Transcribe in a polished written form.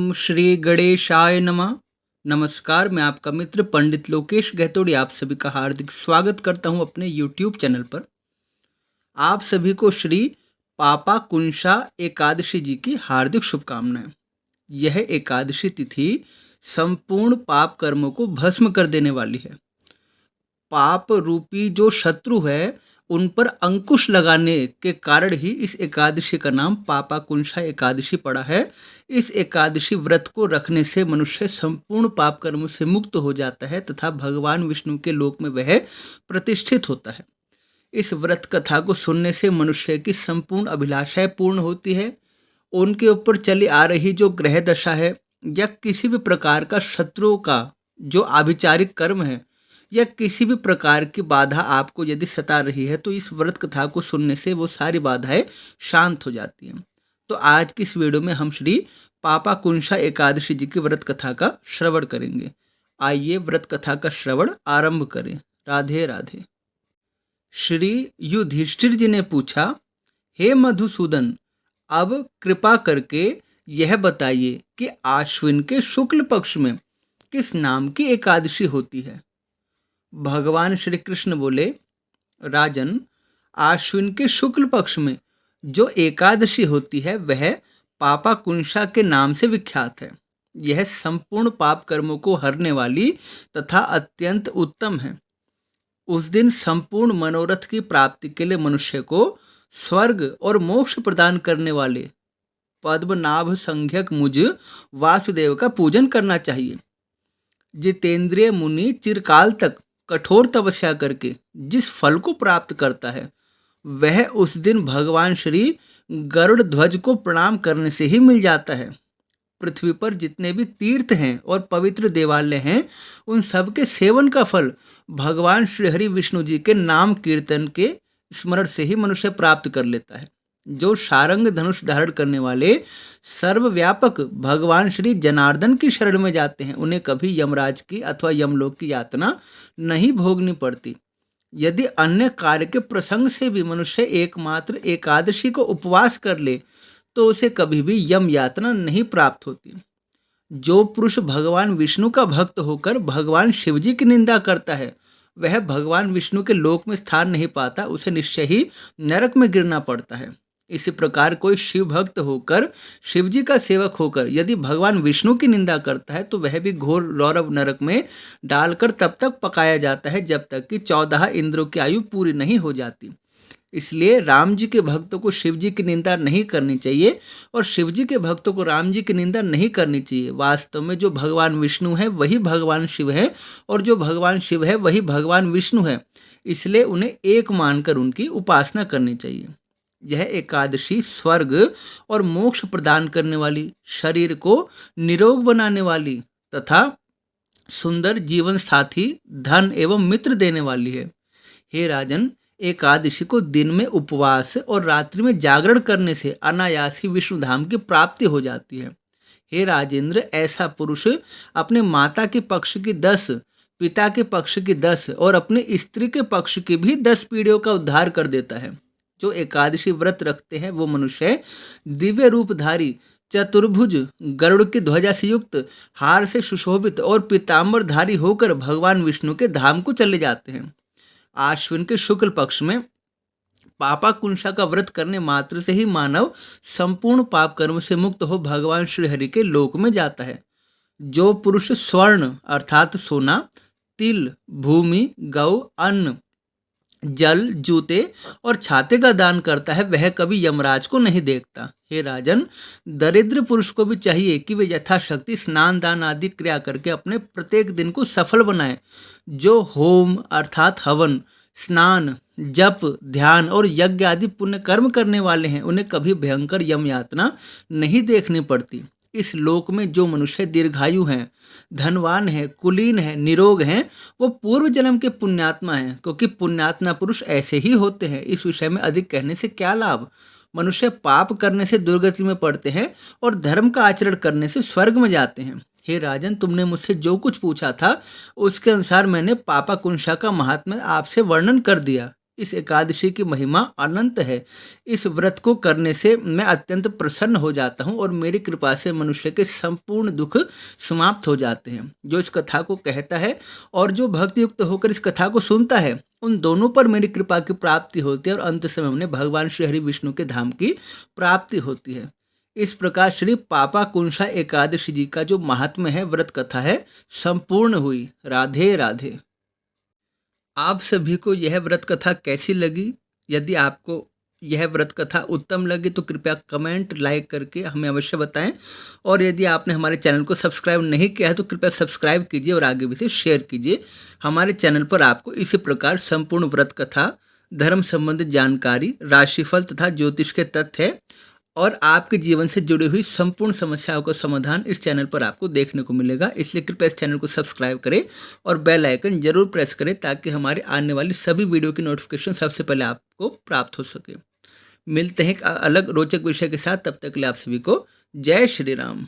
ओम श्री गणेशाय नमः। नमस्कार, मैं आपका मित्र पंडित लोकेश गहतोड़ी आप सभी का हार्दिक स्वागत करता हूं अपने YouTube चैनल पर। आप सभी को श्री पापा कुंशा एकादशी जी की हार्दिक शुभकामनाएं। यह एकादशी तिथि संपूर्ण पाप कर्मों को भस्म कर देने वाली है। पाप रूपी जो शत्रु है उन पर अंकुश लगाने के कारण ही इस एकादशी का नाम पापा कुंशा एकादशी पड़ा है। इस एकादशी व्रत को रखने से मनुष्य संपूर्ण पाप कर्मों से मुक्त हो जाता है तथा भगवान विष्णु के लोक में वह प्रतिष्ठित होता है। इस व्रत कथा को सुनने से मनुष्य की संपूर्ण अभिलाषाएं पूर्ण होती है। उनके ऊपर चली आ रही जो ग्रह दशा है या किसी भी प्रकार का शत्रुओं का जो आभिचारिक कर्म है या किसी भी प्रकार की बाधा आपको यदि सता रही है तो इस व्रत कथा को सुनने से वो सारी बाधाएं शांत हो जाती हैं। तो आज की इस वीडियो में हम श्री पापा कुंशा एकादशी जी की व्रत कथा का श्रवण करेंगे। आइए व्रत कथा का श्रवण आरंभ करें। राधे राधे। श्री युधिष्ठिर जी ने पूछा, हे मधुसूदन, अब कृपा करके यह बताइए कि आश्विन के शुक्ल पक्ष में किस नाम की एकादशी होती है। भगवान श्री कृष्ण बोले, राजन, आश्विन के शुक्ल पक्ष में जो एकादशी होती है वह पापा कुंशा के नाम से विख्यात है। यह संपूर्ण पाप कर्मों को हरने वाली तथा अत्यंत उत्तम है। उस दिन संपूर्ण मनोरथ की प्राप्ति के लिए मनुष्य को स्वर्ग और मोक्ष प्रदान करने वाले पद्मनाभ संज्ञक मुझ वासुदेव का पूजन करना चाहिए। जितेंद्रिय मुनि चिरकाल तक कठोर तपस्या करके जिस फल को प्राप्त करता है वह उस दिन भगवान श्री गरुड़ ध्वज को प्रणाम करने से ही मिल जाता है। पृथ्वी पर जितने भी तीर्थ हैं और पवित्र देवालय हैं उन सब के सेवन का फल भगवान श्री हरि विष्णु जी के नाम कीर्तन के स्मरण से ही मनुष्य प्राप्त कर लेता है। जो शारंग धनुष धारण करने वाले सर्वव्यापक भगवान श्री जनार्दन की शरण में जाते हैं उन्हें कभी यमराज की अथवा यमलोक की यातना नहीं भोगनी पड़ती। यदि अन्य कार्य के प्रसंग से भी मनुष्य एकमात्र एकादशी को उपवास कर ले तो उसे कभी भी यम यातना नहीं प्राप्त होती। जो पुरुष भगवान विष्णु का भक्त होकर भगवान शिवजी की निंदा करता है वह भगवान विष्णु के लोक में स्थान नहीं पाता, उसे निश्चय ही नरक में गिरना पड़ता है। इसी प्रकार कोई शिव भक्त होकर शिवजी का सेवक होकर यदि भगवान विष्णु की निंदा करता है तो वह भी घोर रौरव नरक में डालकर तब तक पकाया जाता है जब तक कि 14 इंद्रों की आयु पूरी नहीं हो जाती। इसलिए राम जी के भक्तों को शिव जी की निंदा नहीं करनी चाहिए और शिव जी के भक्तों को राम जी की निंदा नहीं करनी चाहिए। वास्तव में जो भगवान विष्णु है वही भगवान शिव है और जो भगवान शिव है वही भगवान विष्णु है, इसलिए उन्हें एक मानकर उनकी उपासना करनी चाहिए। यह एकादशी स्वर्ग और मोक्ष प्रदान करने वाली, शरीर को निरोग बनाने वाली तथा सुंदर जीवन साथी, धन एवं मित्र देने वाली है। हे राजन, एकादशी को दिन में उपवास और रात्रि में जागरण करने से अनायास ही विष्णु धाम की प्राप्ति हो जाती है। हे राजेंद्र, ऐसा पुरुष अपने माता के पक्ष की 10, पिता के पक्ष की 10 और अपने स्त्री के पक्ष की भी 10 पीढ़ियों का उद्धार कर देता है। जो एकादशी व्रत रखते हैं वो मनुष्य दिव्य रूपधारी, चतुर्भुज, गरुड़ की ध्वजा से युक्त, हार से सुशोभित और पीताम्बरधारी होकर भगवान विष्णु के धाम को चले जाते हैं। आश्विन के शुक्ल पक्ष में पापा कुंशा का व्रत करने मात्र से ही मानव संपूर्ण पाप कर्म से मुक्त हो भगवान श्री हरि के लोक में जाता है। जो पुरुष स्वर्ण अर्थात सोना, तिल, भूमि, गौ, अन्न, जल, जूते और छाते का दान करता है वह कभी यमराज को नहीं देखता। हे राजन, दरिद्र पुरुष को भी चाहिए कि वे यथाशक्ति स्नान दान आदि क्रिया करके अपने प्रत्येक दिन को सफल बनाएं। जो होम अर्थात हवन, स्नान, जप, ध्यान और यज्ञ आदि पुण्य कर्म करने वाले हैं उन्हें कभी भयंकर यम यातना नहीं देखनी पड़ती। इस लोक में जो मनुष्य दीर्घायु हैं, धनवान है, कुलीन है, निरोग हैं, वो पूर्व जन्म के पुण्यात्मा हैं, क्योंकि पुण्यात्मा पुरुष ऐसे ही होते हैं। इस विषय में अधिक कहने से क्या लाभ। मनुष्य पाप करने से दुर्गति में पड़ते हैं और धर्म का आचरण करने से स्वर्ग में जाते हैं। हे राजन, तुमने मुझसे जो कुछ पूछा था उसके अनुसार मैंने पापा कुंशा का महात्म्य आपसे वर्णन कर दिया। इस एकादशी की महिमा अनंत है। इस व्रत को करने से मैं अत्यंत प्रसन्न हो जाता हूँ और मेरी कृपा से मनुष्य के संपूर्ण दुख समाप्त हो जाते हैं। जो इस कथा को कहता है और जो भक्ति युक्त होकर इस कथा को सुनता है, उन दोनों पर मेरी कृपा की प्राप्ति होती है और अंत समय उन्हें भगवान श्री हरि विष्णु के धाम की प्राप्ति होती है। इस प्रकार श्री पापाकुंशा एकादशी जी का जो महात्म्य है, व्रत कथा है, संपूर्ण हुई। राधे राधे। आप सभी को यह व्रत कथा कैसी लगी? यदि आपको यह व्रत कथा उत्तम लगी तो कृपया कमेंट लाइक करके हमें अवश्य बताएं, और यदि आपने हमारे चैनल को सब्सक्राइब नहीं किया है तो कृपया सब्सक्राइब कीजिए और आगे भी इसे शेयर कीजिए। हमारे चैनल पर आपको इसी प्रकार संपूर्ण व्रत कथा, धर्म संबंधित जानकारी, राशिफल तथा ज्योतिष के तथ्य और आपके जीवन से जुड़ी हुई संपूर्ण समस्याओं का समाधान इस चैनल पर आपको देखने को मिलेगा। इसलिए कृपया इस चैनल को सब्सक्राइब करें और बेल आइकन जरूर प्रेस करें ताकि हमारे आने वाली सभी वीडियो की नोटिफिकेशन सबसे पहले आपको प्राप्त हो सके। मिलते हैं एक अलग रोचक विषय के साथ, तब तक के लिए आप सभी को जय श्री राम।